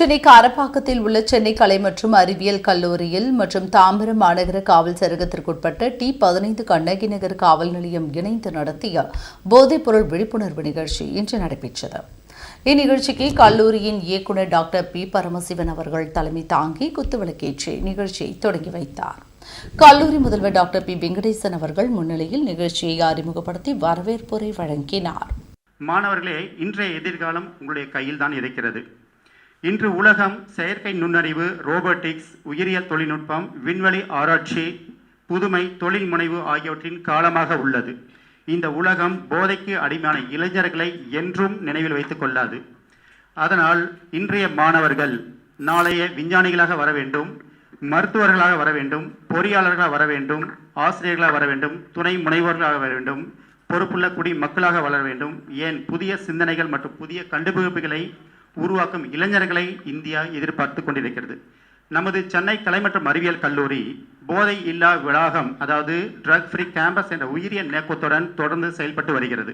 சென்னை காரப்பாக்கத்தில் உள்ள சென்னை கலை மற்றும் அறிவியல் கல்லூரியில் மற்றும் தாம்பரம் மாநகர காவல் சரகத்திற்குட்பட்ட T15 கண்ணகி நகர் காவல் நிலையம் இணைந்து நடத்திய போதைப்பொருள் விழிப்புணர்வு நிகழ்ச்சி இன்று நடைபெற்றது. இந்நிகழ்ச்சிக்கு கல்லூரியின் இயக்குநர் டாக்டர் பி பரமசிவன் அவர்கள் தலைமை தாங்கி குத்துவிளக்கேற்றி நிகழ்ச்சியை தொடங்கி வைத்தார். கல்லூரி முதல்வர் டாக்டர் பி வெங்கடேசன் அவர்கள் முன்னிலையில் நிகழ்ச்சியை அறிமுகப்படுத்தி வரவேற்புரை வழங்கினார். மாணவர்களே, இன்றைய எதிர்காலம் உங்களுடைய கையில் தான் இருக்கிறது. இன்று உலகம் செயற்கை நுண்ணறிவு, ரோபோட்டிக்ஸ், உயிரியல் தொழில்நுட்பம், விண்வெளி ஆராய்ச்சி, புதுமை, தொழில் முனைவு ஆகியவற்றின் காலமாக உள்ளது. இந்த உலகம் போதைக்கு அடிமையான இளைஞர்களை என்றும் நினைவில் வைத்துக் கொள்ளாது. அதனால் இன்றைய மாணவர்கள் நாளைய விஞ்ஞானிகளாக வர வேண்டும், மருத்துவர்களாக வர வேண்டும், பொறியாளர்களாக வர வேண்டும், ஆசிரியர்களாக வர வேண்டும், துணை முனைவோர்களாக வர வேண்டும், பொறுப்புள்ள குடிமக்களாக வளர வேண்டும். ஏன் புதிய சிந்தனைகள் மற்றும் புதிய கண்டுபிடிப்புகளை உருவாக்கும் இளைஞர்களை இந்தியா எதிர்பார்த்து கொண்டிருக்கிறது. நமது சென்னை கலை மற்றும் அறிவியல் கல்லூரி போதை இல்லா வளாகம், அதாவது ட்ரக் ஃப்ரீ கேம்பஸ் என்ற உயரிய நோக்கத்துடன் தொடர்ந்து செயல்பட்டு வருகிறது.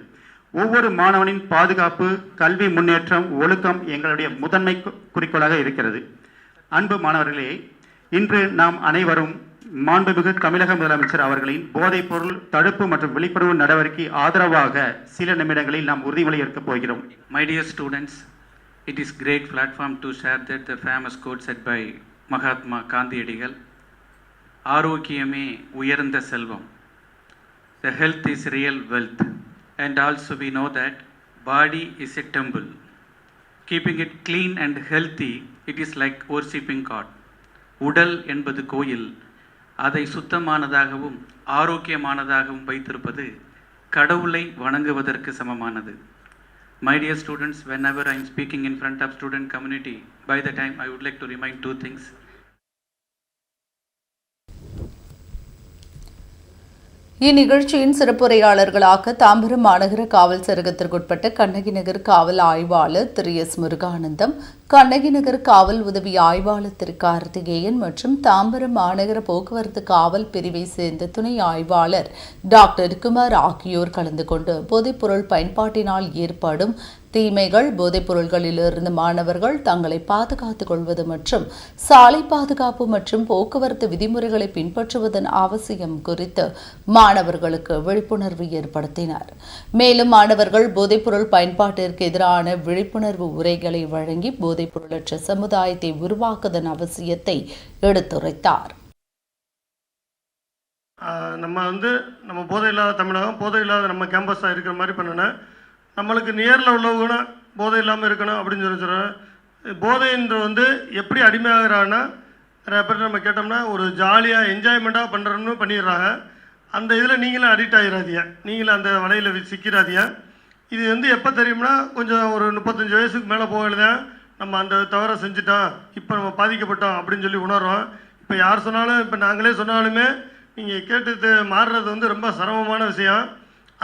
ஒவ்வொரு மாணவனின் பாதுகாப்பு, கல்வி முன்னேற்றம், ஒழுக்கம் எங்களுடைய முதன்மை குறிக்கோளாக இருக்கிறது. அன்பு மாணவர்களே, இன்று நாம் அனைவரும் மாண்புமிகு தமிழக முதலமைச்சர் அவர்களின் போதைப் பொருள் தடுப்பு மற்றும் விழிப்புணர்வு நடவடிக்கை ஆதரவாக சில நிமிடங்களில் நாம் உறுதிமொழி ஏற்கப் போகிறோம். My dear students, it is great platform to share that the famous quote said by Mahatma Gandhiyadigal, ஆரோக்கியமே உயர்ந்த செல்வம். The health is real wealth, and also we know that body is a temple. Keeping it clean and healthy, it is like worshipping God. உடல் என்பது கோயில், அதை சுத்தமானதாகவும் ஆரோக்கியமானதாகவும் வைத்திருப்பது கடவுளை வணங்குவதற்கு சமமானது. My dear students, whenever I am speaking in front of student community, by the time I would like to remind two things. இந்நிகழ்ச்சியின் சிறப்புரையாளர்களாக தாம்பரம் மாநகர காவல் சரகத்திற்குட்பட்ட கண்ணகி நகர் காவல் ஆய்வாளர் திரு எஸ் முருகானந்தம், கண்ணகி நகர் காவல் உதவி ஆய்வாளர் திரு கார்த்திகேயன் மற்றும் தாம்பரம் மாநகர போக்குவரத்து காவல் பிரிவை சேர்ந்த துணை ஆய்வாளர் டாக்டர் குமார் ஆகியோர் கலந்து கொண்டு போதைப்பொருள் பயன்பாட்டினால் ஏற்படும் தீமைகள், போதைப் பொருள்களிலிருந்து மாணவர்கள் தங்களை பாதுகாத்துக் கொள்வது மற்றும் சாலை பாதுகாப்பு மற்றும் போக்குவரத்து விதிமுறைகளை பின்பற்றுவதன் அவசியம் குறித்து மாணவர்களுக்கு விழிப்புணர்வு ஏற்படுத்தினர். மேலும் மாணவர்கள் போதைப்பொருள் பயன்பாட்டிற்கு எதிரான விழிப்புணர்வு உரைகளை வழங்கி போதைப் பொருளற்ற சமுதாயத்தை உருவாக்குவதன் அவசியத்தை எடுத்துரைத்தார். நம்ம போதை இல்லாத தமிழகம், போதை இல்லாத நம்ம கேம்பஸாக இருக்கிற மாதிரி பண்ணணும். நம்மளுக்கு நியரில் உள்ளவங்க போதை இல்லாமல் இருக்கணும் அப்படின்னு சொல்கிறேன். போதைன்ற எப்படி அடிமையாகிறான்னா, நிறைய பேர் நம்ம கேட்டோம்னா ஒரு ஜாலியாக என்ஜாய்மெண்ட்டாக பண்ணுறோன்னு பண்ணிடுறாங்க. அந்த இதில் நீங்களும் அடிக்ட் ஆகிடாதீங்க, நீங்களும் அந்த வலையில் சிக்கிறாதீங்க. இது எப்போ தெரியும்னா, கொஞ்சம் ஒரு 35 வயசுக்கு மேலே போகலாம் நம்ம அந்த தவறை செஞ்சுட்டோம், இப்போ நம்ம பாதிக்கப்பட்டோம் அப்படின்னு சொல்லி உணர்றோம். இப்போ யார் சொன்னாலும், இப்போ நாங்களே சொன்னாலுமே நீங்கள் கேட்டு மாறுறது ரொம்ப சிரமமான விஷயம்.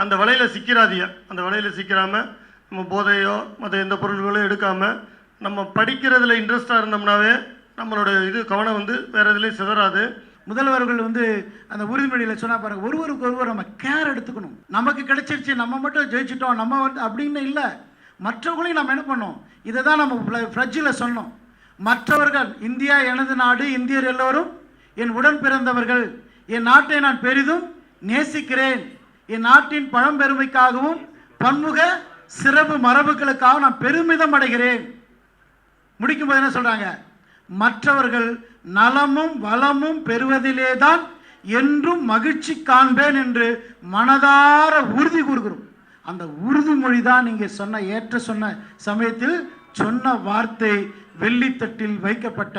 அந்த வலையில் சிக்கிறாதீங்க. அந்த வலையில் சிக்கிறாமல் நம்ம போதையோ மற்ற எந்த பொருள்களோ எடுக்காமல் நம்ம படிக்கிறதுல இன்ட்ரெஸ்டாக இருந்தோம்னாவே நம்மளோட கவனம் வேறு எதுலேயும் சிதறாது. முதல்வர்கள் அந்த உறுதிமொழியில் சொன்னால் பாருங்கள், ஒருவருக்கு ஒருவர் நம்ம கேர் எடுத்துக்கணும். நமக்கு கிடைச்சிருச்சு, நம்ம மட்டும் ஜெயிச்சிட்டோம், நம்ம அப்படின்னு இல்லை, மற்றவங்களையும் நம்ம என்ன பண்ணோம். இதை தான் நம்ம ஃப்ளட்ஜில் சொன்னோம். மற்றவர்கள், இந்தியா எனது நாடு, இந்தியர் எல்லோரும் என் உடன் பிறந்தவர்கள், என் நாட்டை நான் பெரிதும் நேசிக்கிறேன், என் நாட்டின் பழம்பெருமைக்காகவும் பன்முக சிறப்பு மரபுகளுக்காக நான் பெருமிதம் அடைகிறேன். முடிக்கும் போது என்ன சொல்றாங்க, மற்றவர்கள் நலமும் வளமும் பெறுவதிலே தான் என்றும் மகிழ்ச்சி காண்பேன் என்று மனதார உறுதி கூறுகிறோம். அந்த உறுதிமொழி தான் நீங்க சொன்ன சமயத்தில் சொன்ன வார்த்தை வெள்ளித்தட்டில் வைக்கப்பட்ட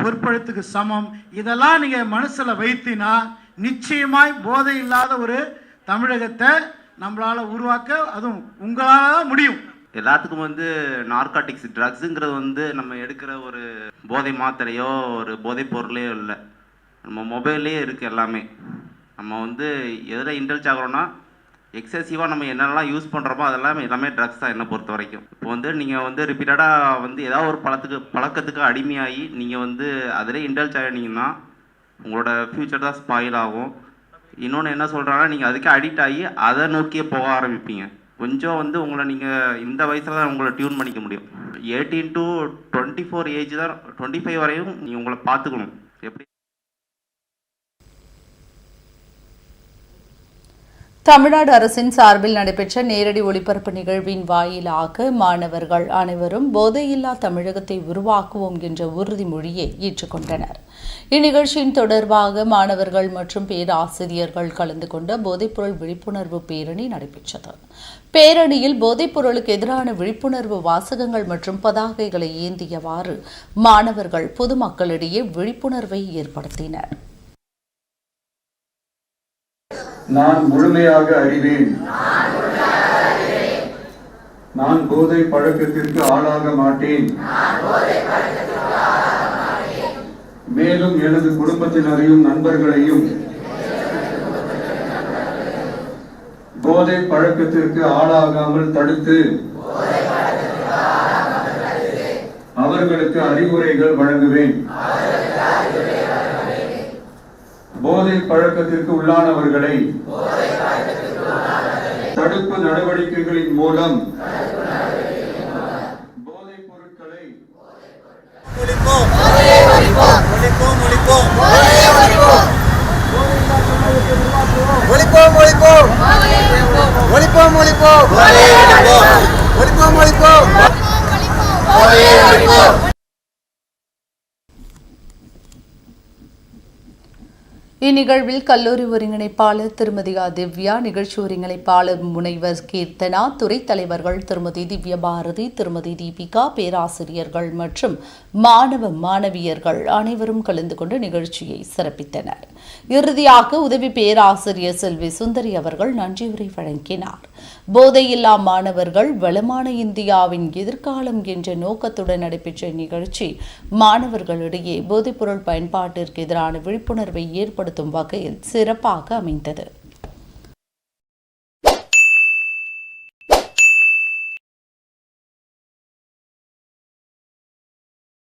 பொற்பழுத்துக்கு சமம். இதெல்லாம் நீங்க மனசுல வைத்தினா நிச்சயமாய் போதை இல்லாத ஒரு தமிழகத்தை நம்மளால உருவாக்க அதுவும் உங்களால தான் முடியும். எல்லாத்துக்கும் நார்காட்டிக்ஸ், ட்ரக்ஸுங்கிறது நம்ம எடுக்கிற ஒரு போதை மாத்திரையோ ஒரு போதைப் பொருளையோ இல்லை, நம்ம மொபைல்லே இருக்குது எல்லாமே. நம்ம எதில் இன்டெல்ஜ் ஆகிறோன்னா, எக்ஸசிவாக நம்ம என்னென்னலாம் யூஸ் பண்ணுறோமோ அதெல்லாம் எல்லாமே ட்ரக்ஸ் தான் என்னை பொறுத்த வரைக்கும். இப்போ நீங்கள் ரிப்பீட்டடாக ஏதாவது ஒரு பழக்கத்துக்கு அடிமையாகி நீங்கள் அதிலே இன்டெல்ஜ் ஆகினீங்கன்னா உங்களோட ஃப்யூச்சர் தான் ஸ்பாயில் ஆகும். இன்னொன்று என்ன சொல்கிறாங்கன்னா, நீங்கள் அதுக்கு அடிக்ட் ஆகி அதை நோக்கியே போக ஆரம்பிப்பீங்க. கொஞ்சம் வந்து உங்களை நீங்கள் இந்த வயசில் தான் உங்களை டியூன் பண்ணிக்க முடியும். 18 to 24 ஏஜ் தான், 25 வரையும் நீங்கள் உங்களை பார்த்துக்கணும். எப்படி தமிழ்நாடு அரசின் சார்பில் நடைபெற்ற நேரடி ஒளிபரப்பு நிகழ்வின் வாயிலாக மாணவர்கள் அனைவரும் போதையில்லா தமிழகத்தை உருவாக்குவோம் என்ற உறுதிமொழியை ஏற்றுக்கொண்டனர். இந்நிகழ்ச்சியின் தொடர்பாக மாணவர்கள் மற்றும் பேராசிரியர்கள் கலந்து கொண்ட போதைப்பொருள் விழிப்புணர்வு பேரணி நடைபெற்றது. பேரணியில் போதைப்பொருளுக்கு எதிரான விழிப்புணர்வு வாசகங்கள் மற்றும் பதாகைகளை ஏந்தியவாறு மாணவர்கள் பொதுமக்களிடையே விழிப்புணர்வை ஏற்படுத்தினர். நான் முழுமையாக அறிவேன். நான் போதை பழக்கத்திற்கு ஆளாக மாட்டேன். மேலும் எனது குடும்பத்தினரையும் நண்பர்களையும் போதை பழக்கத்திற்கு ஆளாகாமல் தடுத்து அவர்களுக்கு அறிவுரைகள் வழங்குவேன். போதை பழக்கத்திற்கு உள்ளானவர்களை தடுப்பு நடவடிக்கைகளின் மூலம் போதைப் பொருட்களை இந்நிகழ்வில் கல்லூரி ஒருங்கிணைப்பாளர் திருமதி திவ்யா, நிகழ்ச்சி ஒருங்கிணைப்பாளர் முனைவர் கீர்த்தனா, துறை தலைவர்கள் திருமதி திவ்ய பாரதி, திருமதி தீபிகா, பேராசிரியர்கள் மற்றும் மாணவ மாணவியர்கள் அனைவரும் கலந்து கொண்டு நிகழ்ச்சியை சிறப்பித்தனர். இறுதியாக உதவி பேராசிரியர் செல்வி சுந்தரி அவர்கள் நன்றியுரை வழங்கினார். போதையில்லா மாணவர்கள் வளமான இந்தியாவின் எதிர்காலம் என்ற நோக்கத்துடன் நடைபெற்ற நிகழ்ச்சி மாணவர்களிடையே போதைப்பொருள் பயன்பாட்டிற்கு எதிரான விழிப்புணர்வை ஏற்படுத்தும் வகையில் சிறப்பாக அமைந்தது.